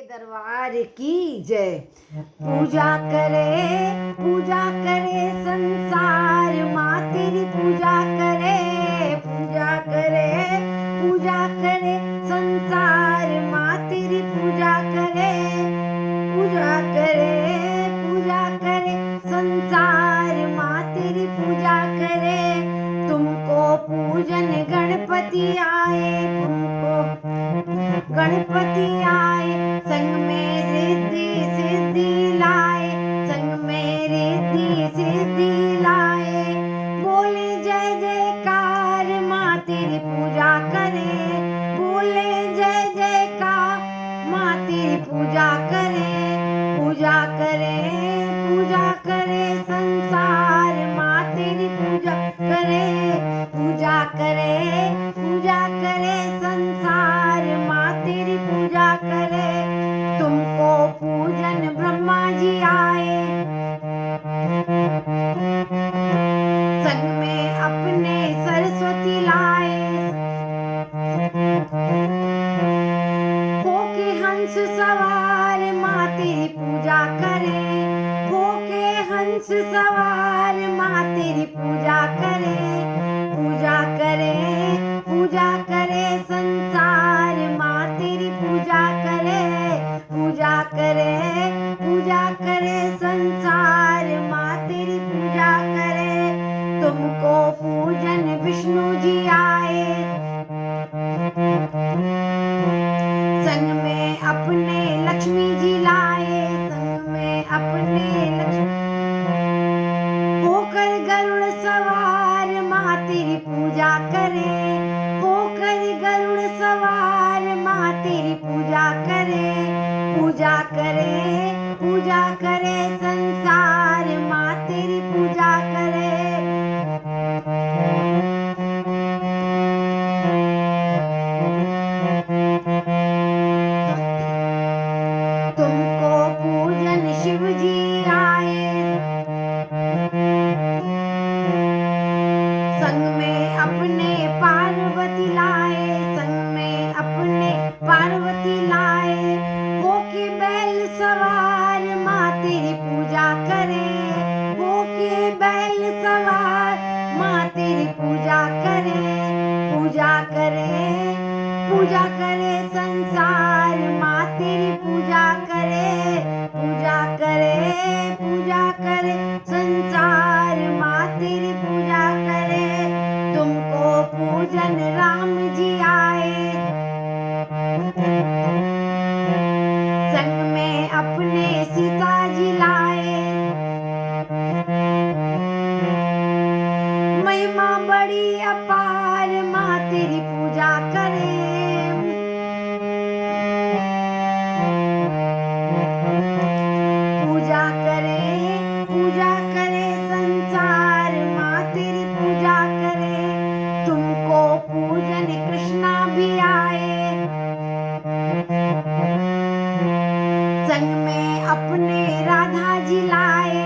दरबार की जय। पूजा करे संसार, माँ तेरी पूजा करे संसार, माँ तेरी पूजा करे संसार, माँ तेरी पूजा करे। तुमको पूजन गणपति आए, गणपति आए, संग में रिद्धि सिद्धि लाए, संग में रिद्धि सिद्धि लाए। बोले जय जयकार, माँ तेरी पूजा करे, बोले जय जयकार, माँ तेरी पूजा करे संसार, माँ तेरी पूजा करे संसार, माँ तेरी पूजा करे। तुमको पूजन ब्रह्मा जी आए, संग में अपने सरस्वती लाए। होके हंस सवार, माँ तेरी पूजा करे, होके हंस सवार, माँ तेरी पूजा करे संसार, माँ तेरी पूजा करे संसार, माँ तेरी पूजा करे। तुमको पूजन विष्णु जी आए, संग में अपने लक्ष्मी जी लाए, होकर गरुड़ सवार, माँ तेरी पूजा करे, होकर गरुड़ सवार, माँ तेरी पूजा करे संसार, माँ तेरी पूजा करे। तुमको पूजन शिव जी आए, संग में अपने पार्वती लाए, होके बैल सवार, माँ तेरी पूजा करे, होके बैल सवार, माँ तेरी पूजा करे संसार, माँ तेरी पूजा करे संसार, माँ तेरी पूजा करे। तुमको पूजन राम जी आए, संग में अपने सीता जी लाए। महिमा बड़ी अपार, माँ तेरी पूजा करे, संसार, माँ तेरी पूजा करे। तुमको पूजन कृष्णा भी आए, संग में अपने राधा जी लाए,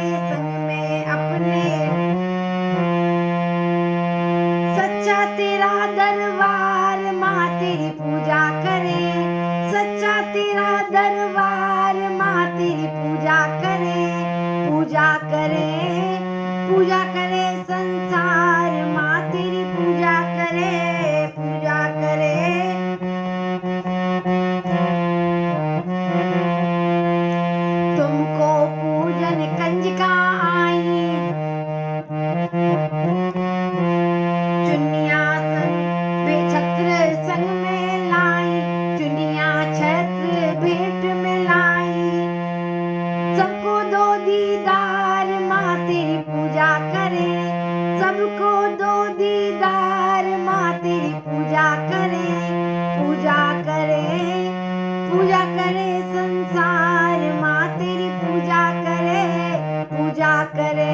सच्चा तेरा दरबार, माँ तेरी पूजा करे, सच्चा तेरा दरबार, माँ तेरी पूजा करे संसार, माँ तेरी पूजा करे तुमको पूजन कंजका आई, चुनिया छत्र संग में लाई, चुनिया छत्र भेंट में लाई। सबको दो दीदार, माँ तेरी पूजा करे, सबको दो दीदार, माँ तेरी पूजा करे संसार, माँ तेरी पूजा करे